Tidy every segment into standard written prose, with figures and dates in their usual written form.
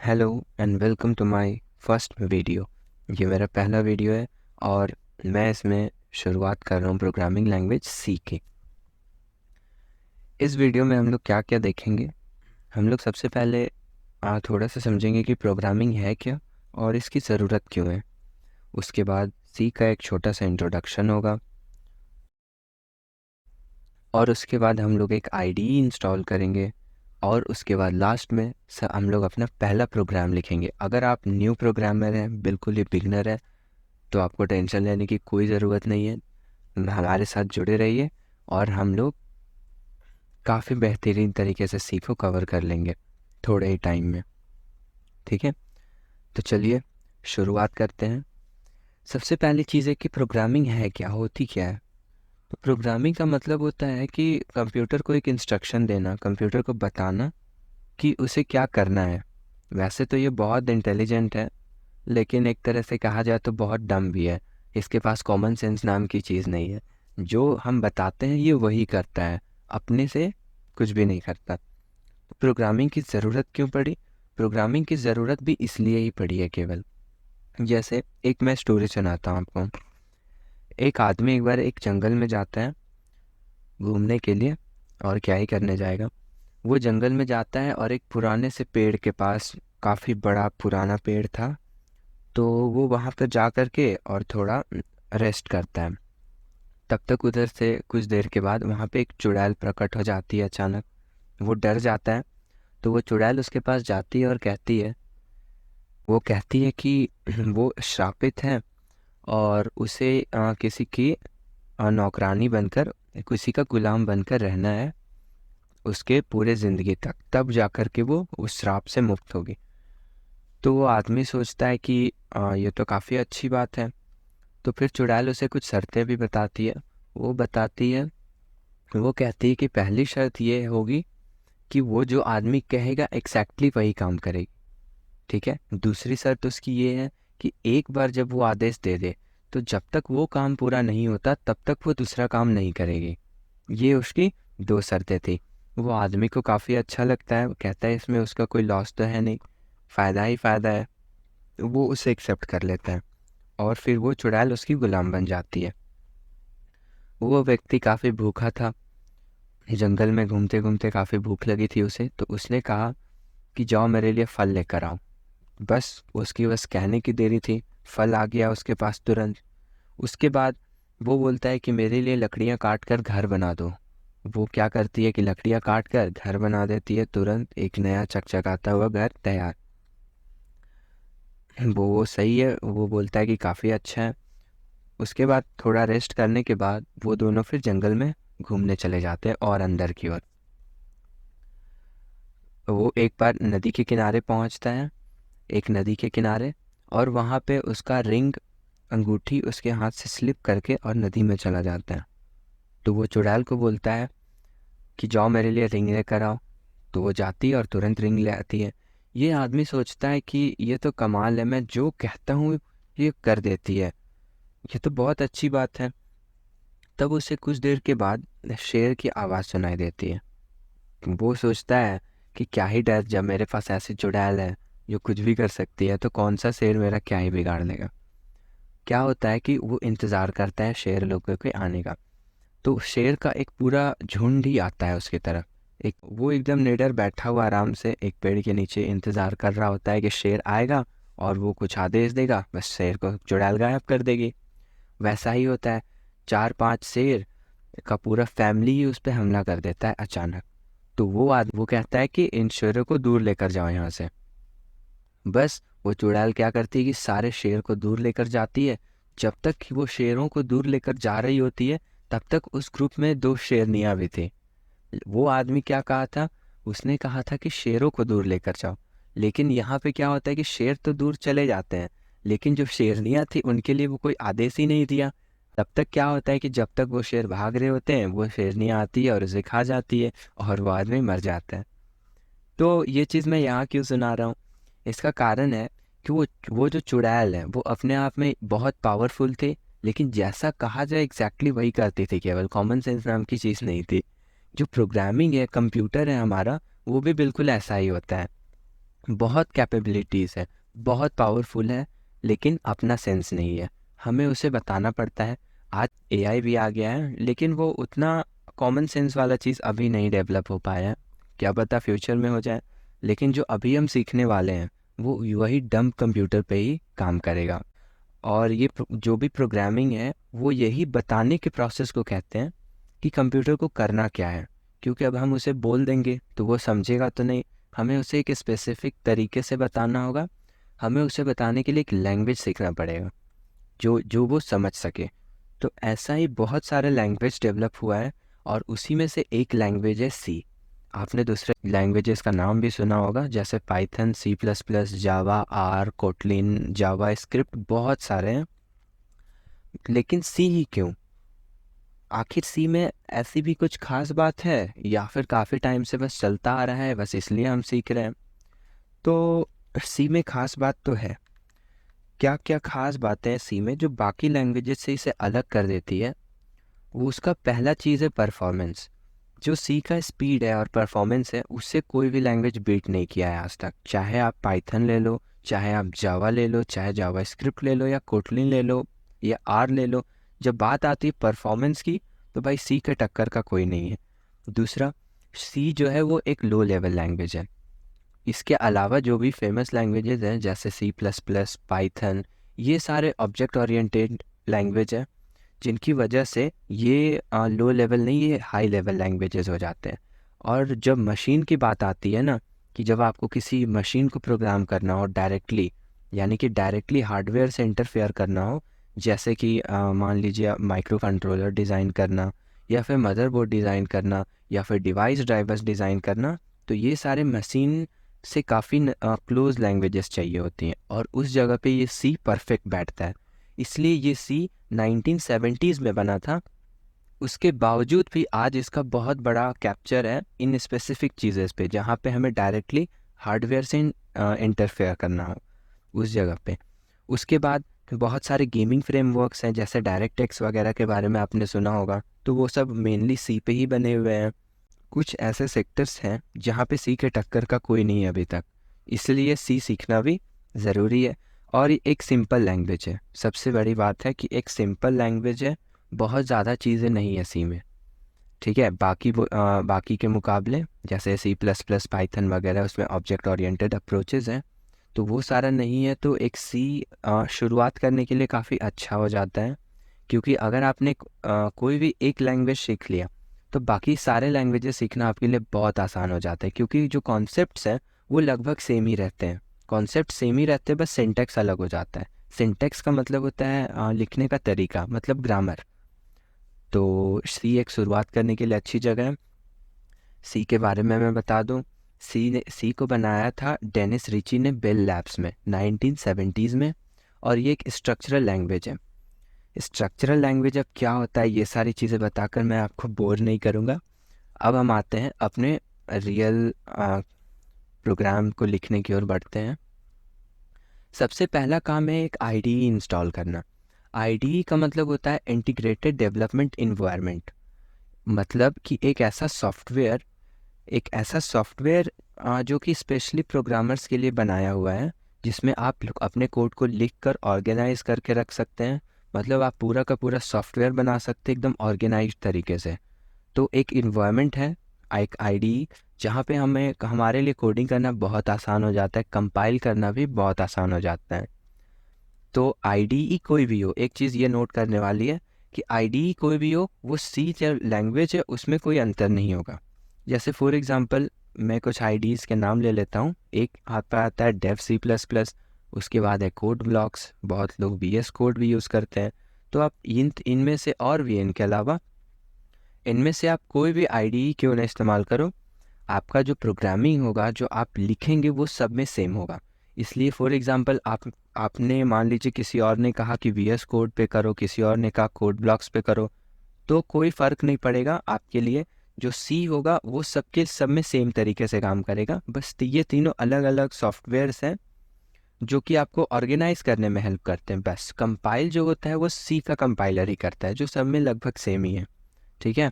Hello and welcome to my first video. ये मेरा पहला वीडियो है और मैं इसमें शुरुआत कर रहा हूँ प्रोग्रामिंग लैंग्वेज सी की। इस वीडियो में हम लोग क्या क्या देखेंगे। हम लोग सबसे पहले थोड़ा सा समझेंगे कि प्रोग्रामिंग है क्या और इसकी ज़रूरत क्यों है। उसके बाद सी का एक छोटा सा इंट्रोडक्शन होगा और उसके बाद हम लोग एक आईडीई इंस्टॉल करेंगे और उसके बाद लास्ट में हम लोग अपना पहला प्रोग्राम लिखेंगे। अगर आप न्यू प्रोग्रामर हैं, बिल्कुल ही बिगनर है, तो आपको टेंशन लेने की कोई ज़रूरत नहीं है। हमारे साथ जुड़े रहिए और हम लोग काफ़ी बेहतरीन तरीके से सी को कवर कर लेंगे थोड़े ही टाइम में। ठीक है, तो चलिए शुरुआत करते हैं। सबसे पहली चीज़ है कि प्रोग्रामिंग है क्या, होती क्या है। तो प्रोग्रामिंग का मतलब होता है कि कंप्यूटर को एक इंस्ट्रक्शन देना, कंप्यूटर को बताना कि उसे क्या करना है। वैसे तो ये बहुत इंटेलिजेंट है, लेकिन एक तरह से कहा जाए तो बहुत डम भी है। इसके पास कॉमन सेंस नाम की चीज़ नहीं है। जो हम बताते हैं ये वही करता है, अपने से कुछ भी नहीं करता। तो प्रोग्रामिंग की ज़रूरत क्यों पड़ी? प्रोग्रामिंग की ज़रूरत भी इसलिए ही पड़ी है केवल। जैसे एक मैं स्टोरी सुनाता हूँ आपको। एक आदमी एक बार एक जंगल में जाता है घूमने के लिए, और क्या ही करने जाएगा। वो जंगल में जाता है और एक पुराने से पेड़ के पास, काफ़ी बड़ा पुराना पेड़ था, तो वो वहाँ पर जा कर के और थोड़ा रेस्ट करता है। तब तक उधर से कुछ देर के बाद वहाँ पे एक चुड़ैल प्रकट हो जाती है अचानक। वो डर जाता है, तो वो चुड़ैल उसके पास जाती है और कहती है कि वो श्रापित है और उसे किसी की नौकरानी बनकर, किसी का गुलाम बनकर रहना है उसके पूरे ज़िंदगी तक, तब जा कर के वो उस श्राप से मुक्त होगी। तो वो आदमी सोचता है कि ये तो काफ़ी अच्छी बात है। तो फिर चुड़ैल उसे कुछ शर्तें भी बताती है। वो बताती है, वो कहती है कि पहली शर्त ये होगी कि वो जो आदमी कहेगा एग्जैक्टली वही काम करेगी। ठीक है, दूसरी शर्त उसकी ये है कि एक बार जब वो आदेश दे दे, तो जब तक वो काम पूरा नहीं होता तब तक वो दूसरा काम नहीं करेगी। ये उसकी दो शर्तें थी। वो आदमी को काफ़ी अच्छा लगता है, वो कहता है इसमें उसका कोई लॉस तो है नहीं, फ़ायदा ही फ़ायदा है। वो उसे एक्सेप्ट कर लेता है और फिर वो चुड़ैल उसकी गुलाम बन जाती है। वो व्यक्ति काफ़ी भूखा था, जंगल में घूमते घूमते काफ़ी भूख लगी थी उसे, तो उसने कहा कि जाओ मेरे लिए फल लेकर आओ। बस कहने की देरी थी, फल आ गया उसके पास तुरंत। उसके बाद वो बोलता है कि मेरे लिए लकड़ियाँ काट कर घर बना दो। वो क्या करती है कि लकड़ियाँ काट कर घर बना देती है, तुरंत एक नया चकचकाता हुआ घर तैयार। वो सही है, वो बोलता है कि काफ़ी अच्छा है। उसके बाद थोड़ा रेस्ट करने के बाद वो दोनों फिर जंगल में घूमने चले जाते हैं और अंदर की ओर। वो एक बार नदी के किनारे पहुंचता है, एक नदी के किनारे, और वहाँ पे उसका रिंग, अंगूठी उसके हाथ से स्लिप करके और नदी में चला जाता है। तो वो चुड़ैल को बोलता है कि जाओ मेरे लिए रिंग लेकर आओ। तो वो जाती है और तुरंत रिंग ले आती है। ये आदमी सोचता है कि ये तो कमाल है, मैं जो कहता हूँ ये कर देती है, ये तो बहुत अच्छी बात है। तब उसे कुछ देर के बाद शेर की आवाज़ सुनाई देती है। वो सोचता है कि क्या ही डर, जब मेरे पास ऐसी चुड़ैल है जो कुछ भी कर सकती है, तो कौन सा शेर मेरा क्या ही बिगाड़ लेगा। क्या होता है कि वो इंतज़ार करता है शेर लोगों के आने का। तो शेर का एक पूरा झुंड ही आता है उसकी तरफ। एक वो एकदम निडर बैठा हुआ आराम से एक पेड़ के नीचे इंतज़ार कर रहा होता है कि शेर आएगा और वो कुछ आदेश देगा, बस शेर को चुड़ैल गायब कर देगी। वैसा ही होता है, 4-5 शेर का पूरा फैमिली ही उस पर हमला कर देता है अचानक। तो वो कहता है कि इन शेरों को दूर लेकर जाओ यहाँ से। बस वो चुड़ैल क्या करती है कि सारे शेर को दूर लेकर जाती है। जब तक कि वो शेरों को दूर लेकर जा रही होती है, तब तक उस ग्रुप में 2 शेरनियाँ भी थी। वो आदमी क्या कहा था, उसने कहा था कि शेरों को दूर लेकर जाओ। लेकिन यहाँ पे क्या होता है कि शेर तो दूर चले जाते हैं, लेकिन जो शेरनियाँ थी उनके लिए वो कोई आदेश ही नहीं दिया। तब तक क्या होता है कि जब तक वो शेर भाग रहे होते हैं, वो शेरनियाँ आती है और उसे खा जाती है और वो आदमी मर जाता है। तो ये चीज़ मैं यहाँ क्यों सुना रहा हूँ? इसका कारण है कि वो जो चुड़ैल है वो अपने आप में बहुत पावरफुल थे, लेकिन जैसा कहा जाए एग्जैक्टली वही करती थी, केवल कॉमन सेंस नाम की चीज़ नहीं थी। जो प्रोग्रामिंग है, कंप्यूटर है हमारा, वो भी बिल्कुल ऐसा ही होता है। बहुत कैपेबिलिटीज़ है, बहुत पावरफुल है, लेकिन अपना सेंस नहीं है, हमें उसे बताना पड़ता है। आज एआई भी आ गया है, लेकिन वो उतना कॉमन सेंस वाला चीज़ अभी नहीं डेवलप हो पाया है, क्या पता फ्यूचर में हो जाए। लेकिन जो अभी हम सीखने वाले हैं वो वही डम्ब कंप्यूटर पे ही काम करेगा। और ये जो भी प्रोग्रामिंग है वो यही बताने के प्रोसेस को कहते हैं कि कंप्यूटर को करना क्या है। क्योंकि अब हम उसे बोल देंगे तो वो समझेगा तो नहीं, हमें उसे एक स्पेसिफिक तरीके से बताना होगा। हमें उसे बताने के लिए एक लैंग्वेज सीखना पड़ेगा जो जो वो समझ सके। तो ऐसा ही बहुत सारे लैंग्वेज डेवलप हुआ है, और उसी में से एक लैंग्वेज है सी। आपने दूसरे लैंग्वेजेस का नाम भी सुना होगा, जैसे Python, C plus plus, Java, R, Kotlin, JavaScript, बहुत सारे हैं। लेकिन सी ही क्यों? आखिर सी में ऐसी भी कुछ खास बात है, या फिर काफ़ी टाइम से बस चलता आ रहा है, बस इसलिए हम सीख रहे हैं? तो सी में खास बात तो है। क्या क्या खास बातें हैं सी में जो बाकी लैंग्वेजेस से इसे अलग कर देती है? वो उसका पहला चीज़ है परफॉर्मेंस। जो सी का स्पीड है और परफॉर्मेंस है, उससे कोई भी लैंग्वेज बीट नहीं किया है आज तक। चाहे आप पाइथन ले लो, चाहे आप जावा ले लो, चाहे जावा स्क्रिप्ट ले लो, या कोटलिन ले लो, या आर ले लो। जब बात आती है परफॉर्मेंस की, तो भाई सी के टक्कर का कोई नहीं है। दूसरा, सी जो है वो एक लो लेवल लैंग्वेज है। इसके अलावा जो भी फेमस लैंग्वेजेस हैं जैसे सी प्लस प्लस, पाइथन, ये सारे ऑब्जेक्ट ओरिएंटेड लैंग्वेज है, जिनकी वजह से ये लो लेवल नहीं, ये हाई लेवल लैंग्वेजेस हो जाते हैं। और जब मशीन की बात आती है ना, कि जब आपको किसी मशीन को प्रोग्राम करना हो डायरेक्टली, यानी कि डायरेक्टली हार्डवेयर से इंटरफेयर करना हो, जैसे कि मान लीजिए माइक्रो कंट्रोलर डिज़ाइन करना, या फिर मदरबोर्ड डिज़ाइन करना, या फिर डिवाइस ड्राइवर्स डिज़ाइन करना, तो ये सारे मशीन से काफ़ी क्लोज लैंग्वेजेस चाहिए होती हैं, और उस जगह पे ये सी परफेक्ट बैठता है। इसलिए ये सी 1970s में बना था। उसके बावजूद भी आज इसका बहुत बड़ा कैप्चर है इन स्पेसिफिक चीज़ें पे, जहाँ पे हमें डायरेक्टली हार्डवेयर से इंटरफेयर करना हो, उस जगह पे। उसके बाद बहुत सारे गेमिंग फ्रेमवर्क्स हैं, जैसे डायरेक्ट एक्स वगैरह के बारे में आपने सुना होगा, तो वो सब मेनली सी पे ही बने हुए हैं। कुछ ऐसे सेक्टर्स हैं जहाँ पे सी के टक्कर का कोई नहीं है अभी तक, इसलिए सी सीखना भी ज़रूरी है। और ये एक सिंपल लैंग्वेज है, सबसे बड़ी बात है कि एक सिंपल लैंग्वेज है, बहुत ज़्यादा चीज़ें नहीं है सी में। ठीक है, बाकी के मुकाबले जैसे सी प्लस प्लस, पाइथन वगैरह, उसमें ऑब्जेक्ट ओरिएंटेड अप्रोचेज़ हैं, तो वो सारा नहीं है। तो एक सी शुरुआत करने के लिए काफ़ी अच्छा हो जाता है, क्योंकि अगर आपने कोई भी एक लैंग्वेज सीख लिया, तो बाकी सारे लैंग्वेजेस सीखना आपके लिए बहुत आसान हो जाता है, क्योंकि जो कॉन्सेप्ट्स हैं वो लगभग सेम ही रहते हैं। कॉन्सेप्ट सेम ही रहते हैं, बस सिंटैक्स अलग हो जाता है। सिंटैक्स का मतलब होता है लिखने का तरीका, मतलब ग्रामर। तो सी एक शुरुआत करने के लिए अच्छी जगह है। सी के बारे में मैं बता दूं, सी को बनाया था डेनिस रिची ने बेल लैब्स में 1970s में, और ये एक स्ट्रक्चरल लैंग्वेज है। स्ट्रक्चरल लैंग्वेज अब क्या होता है, ये सारी चीज़ें बताकर मैं आपको बोर नहीं करूँगा। अब हम आते हैं अपने रियल प्रोग्राम को लिखने की ओर बढ़ते हैं। सबसे पहला काम है एक आईडीई इंस्टॉल करना। आईडीई का मतलब होता है इंटीग्रेटेड डेवलपमेंट इन्वायरमेंट। मतलब कि एक ऐसा सॉफ्टवेयर जो कि स्पेशली प्रोग्रामर्स के लिए बनाया हुआ है, जिसमें आप अपने कोड को लिख कर ऑर्गेनाइज करके रख सकते हैं। मतलब आप पूरा का पूरा सॉफ्टवेयर बना सकते हैं एकदम ऑर्गेनाइज्ड तरीके से। तो एक इन्वायरमेंट है, एक आईडीई, जहाँ पे हमें हमारे लिए कोडिंग करना बहुत आसान हो जाता है, कंपाइल करना भी बहुत आसान हो जाता है। तो आईडीई कोई भी हो, एक चीज़ ये नोट करने वाली है कि आईडीई कोई भी हो, वो सी जो लैंग्वेज है उसमें कोई अंतर नहीं होगा। जैसे फॉर एग्जांपल मैं कुछ आईडीज़ के नाम ले लेता हूँ। एक हाथ पर आता है डेव सी प्लस प्लस, उसके बाद है कोड ब्लॉक्स, बहुत लोग VS कोड भी यूज़ करते हैं। तो आप इनमें से, और भी इनके अलावा, इनमें से आप कोई भी आईडीई क्यों ना इस्तेमाल करो, आपका जो प्रोग्रामिंग होगा, जो आप लिखेंगे, वो सब में सेम होगा। इसलिए फॉर एग्जांपल आपने मान लीजिए किसी और ने कहा कि VS कोड पे करो, किसी और ने कहा कोड ब्लॉक्स पे करो, तो कोई फ़र्क नहीं पड़ेगा आपके लिए। जो सी होगा वो सबके सब में सेम तरीके से काम करेगा। बस ये तीनों अलग अलग सॉफ्टवेयर्स हैं जो कि आपको ऑर्गेनाइज करने में हेल्प करते हैं। बस कंपाइल जो होता है वो सी का कंपाइलर ही करता है, जो सब में लगभग सेम ही है। ठीक है,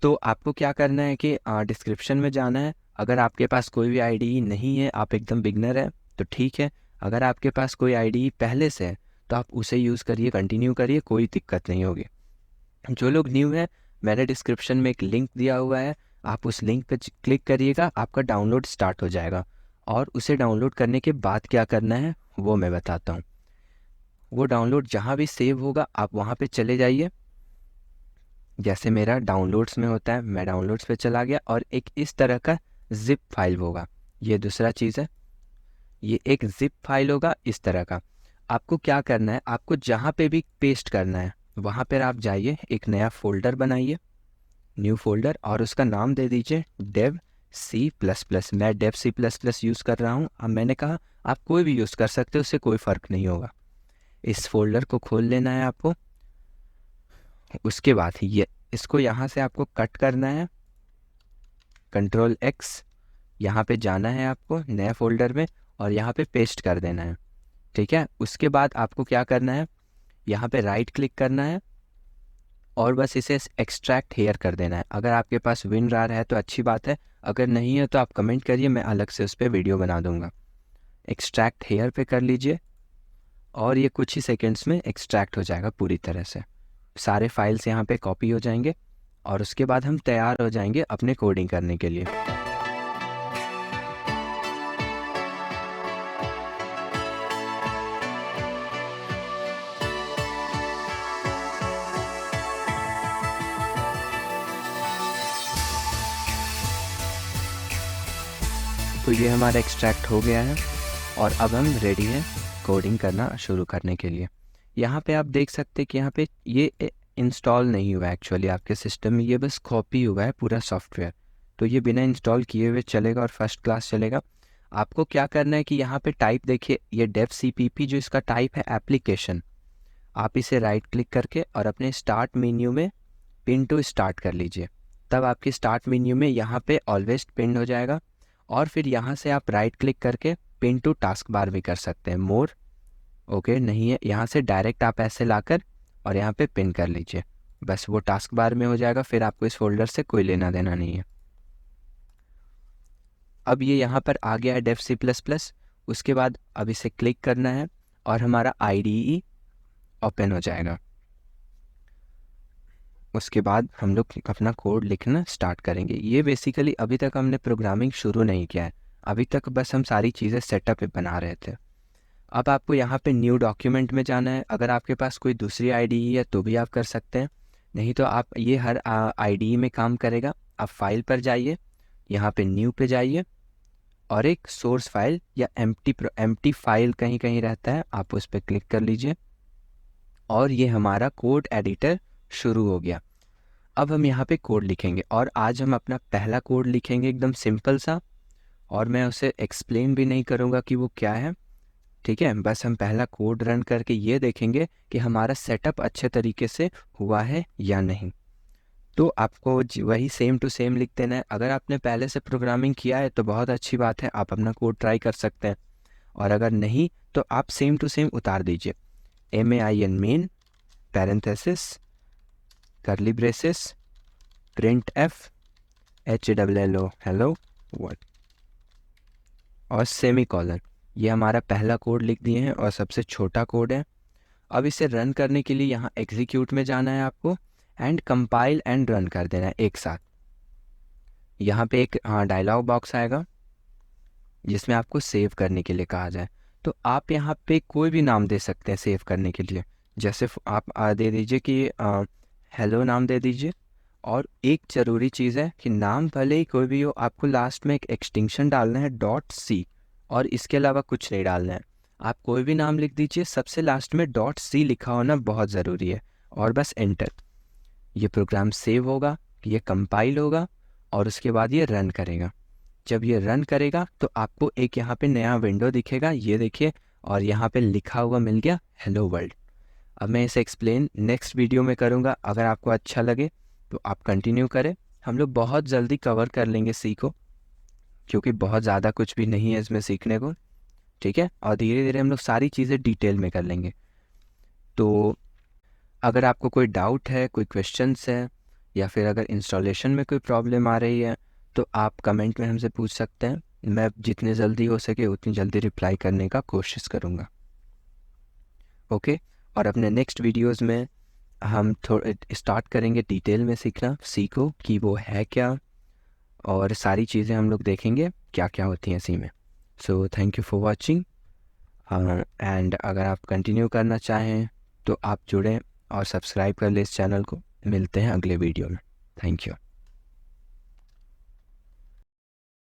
तो आपको क्या करना है कि डिस्क्रिप्शन में जाना है, अगर आपके पास कोई भी IDE नहीं है, आप एकदम बिगनर है तो ठीक है। अगर आपके पास कोई IDE पहले से है तो आप उसे यूज़ करिए, कंटिन्यू करिए, कोई दिक्कत नहीं होगी। जो लोग न्यू हैं, मैंने डिस्क्रिप्शन में एक लिंक दिया हुआ है, आप उस लिंक पे क्लिक करिएगा, आपका डाउनलोड स्टार्ट हो जाएगा। और उसे डाउनलोड करने के बाद क्या करना है वो मैं बताता हूँ। वो डाउनलोड जहाँ भी सेव होगा आप वहाँ पे चले जाइए। जैसे मेरा डाउनलोड्स में होता है, मैं डाउनलोड्स पे चला गया और एक इस तरह का जिप फाइल होगा। ये दूसरा चीज़ है, ये एक जिप फाइल होगा इस तरह का। आपको क्या करना है, आपको जहाँ पे भी पेस्ट करना है वहाँ पर आप जाइए, एक नया फोल्डर बनाइए, न्यू फोल्डर, और उसका नाम दे दीजिए डेव C++। मैं डेव C++ यूज़ कर रहा हूँ। अब मैंने कहा आप कोई भी यूज़ कर सकते हो, उससे कोई फ़र्क नहीं होगा। इस फोल्डर को खोल लेना है आपको। उसके बाद ये इसको यहाँ से आपको कट करना है, Ctrl+X, यहाँ पे जाना है आपको नए फोल्डर में और यहाँ पे पेस्ट कर देना है। ठीक है, उसके बाद आपको क्या करना है, यहाँ पे राइट क्लिक करना है और बस इसे एक्सट्रैक्ट हेयर कर देना है। अगर आपके पास WinRAR है तो अच्छी बात है, अगर नहीं है तो आप कमेंट करिए, मैं अलग से उस पर वीडियो बना दूंगा। एक्सट्रैक्ट हेयर पे कर लीजिए और ये कुछ ही सेकंड्स में एक्सट्रैक्ट हो जाएगा पूरी तरह से। सारे फाइल्स यहाँ पे कॉपी हो जाएंगे और उसके बाद हम तैयार हो जाएंगे अपने कोडिंग करने के लिए। तो ये हमारा एक्सट्रैक्ट हो गया है और अब हम रेडी हैं कोडिंग करना शुरू करने के लिए। यहाँ पे आप देख सकते हैं कि यहाँ पे ये इंस्टॉल नहीं हुआ है एक्चुअली आपके सिस्टम में, ये बस कॉपी हुआ है पूरा सॉफ्टवेयर। तो ये बिना इंस्टॉल किए हुए चलेगा और फर्स्ट क्लास चलेगा। आपको क्या करना है कि यहाँ पे टाइप देखिए, ये डेव CPP जो इसका टाइप है एप्लीकेशन, आप इसे राइट क्लिक करके और अपने स्टार्ट मेन्यू में पिन टू स्टार्ट कर लीजिए। तब आपकी स्टार्ट मेन्यू में यहाँ पे ऑलवेज पिन हो जाएगा और फिर यहाँ से आप राइट क्लिक करके पिन टू टास्क बार भी कर सकते हैं। मोर ओके नहीं है, यहाँ से डायरेक्ट आप ऐसे लाकर और यहाँ पे पिन कर लीजिए, बस वो टास्क बार में हो जाएगा। फिर आपको इस फोल्डर से कोई लेना देना नहीं है। अब ये यहाँ पर आ गया है डेव C++। उसके बाद अब इसे क्लिक करना है और हमारा IDE ओपन हो जाएगा। उसके बाद हम लोग अपना कोड लिखना स्टार्ट करेंगे। ये बेसिकली अभी तक हमने प्रोग्रामिंग शुरू नहीं किया है, अभी तक बस हम सारी चीज़ें सेटअप बना रहे थे। अब आपको यहाँ पे न्यू डॉक्यूमेंट में जाना है। अगर आपके पास कोई दूसरी IDE है तो भी आप कर सकते हैं, नहीं तो आप ये हर IDE में काम करेगा। आप फाइल पर जाइए, यहाँ पे न्यू पे जाइए और एक सोर्स फाइल या एम्प्टी फाइल कहीं कहीं रहता है, आप उस पर क्लिक कर लीजिए और ये हमारा कोड एडिटर शुरू हो गया। अब हम यहाँ पे कोड लिखेंगे और आज हम अपना पहला कोड लिखेंगे एकदम सिंपल सा, और मैं उसे एक्सप्लेन भी नहीं करूँगा कि वो क्या है। ठीक है, बस हम पहला कोड रन करके ये देखेंगे कि हमारा सेटअप अच्छे तरीके से हुआ है या नहीं। तो आपको वही सेम टू सेम लिख देना है। अगर आपने पहले से प्रोग्रामिंग किया है तो बहुत अच्छी बात है, आप अपना कोड ट्राई कर सकते हैं, और अगर नहीं तो आप सेम टू सेम उतार दीजिए। main पैरेंथेसिस करली braces printf hello hello word और सेमीकोलन। ये हमारा पहला कोड लिख दिए हैं और सबसे छोटा कोड है। अब इसे रन करने के लिए यहाँ एग्जीक्यूट में जाना है आपको एंड कंपाइल एंड रन कर देना है एक साथ। यहाँ पे एक डायलॉग बॉक्स आएगा जिसमें आपको सेव करने के लिए कहा जाए, तो आप यहाँ पे कोई भी नाम दे सकते हैं सेव करने के लिए। जैसे आप दे दीजिए कि हेलो नाम दे दीजिए। और एक ज़रूरी चीज़ है कि नाम भले ही कोई भी हो, आपको लास्ट में एक एक्सटेंशन डालना है .c, और इसके अलावा कुछ नहीं डालना है। आप कोई भी नाम लिख दीजिए, सबसे लास्ट में .c लिखा होना बहुत ज़रूरी है, और बस एंटर। ये प्रोग्राम सेव होगा, ये कंपाइल होगा और उसके बाद ये रन करेगा। जब ये रन करेगा तो आपको एक यहाँ पे नया विंडो दिखेगा, ये देखिए, और यहाँ पे लिखा हुआ मिल गया हेलो वर्ल्ड। अब मैं इसे एक्सप्लेन नेक्स्ट वीडियो में करूँगा। अगर आपको अच्छा लगे तो आप कंटिन्यू करें, हम लोग बहुत जल्दी कवर कर लेंगे सी को, क्योंकि बहुत ज़्यादा कुछ भी नहीं है इसमें सीखने को। ठीक है, और धीरे धीरे हम लोग सारी चीज़ें डिटेल में कर लेंगे। तो अगर आपको कोई डाउट है, कोई क्वेश्चंस है, या फिर अगर इंस्टॉलेशन में कोई प्रॉब्लम आ रही है तो आप कमेंट में हमसे पूछ सकते हैं, मैं जितने जल्दी हो सके उतनी जल्दी रिप्लाई करने का कोशिश करूँगा। ओके, और अपने नेक्स्ट वीडियोस में हम थोड़े स्टार्ट करेंगे डिटेल में सीखना, सीखो कि वो है क्या, और सारी चीज़ें हम लोग देखेंगे क्या क्या होती हैं इसी में। So thank you for watching, and अगर आप कंटिन्यू करना चाहें तो आप जुड़ें और सब्सक्राइब कर लें इस चैनल को। मिलते हैं अगले वीडियो में। Thank you.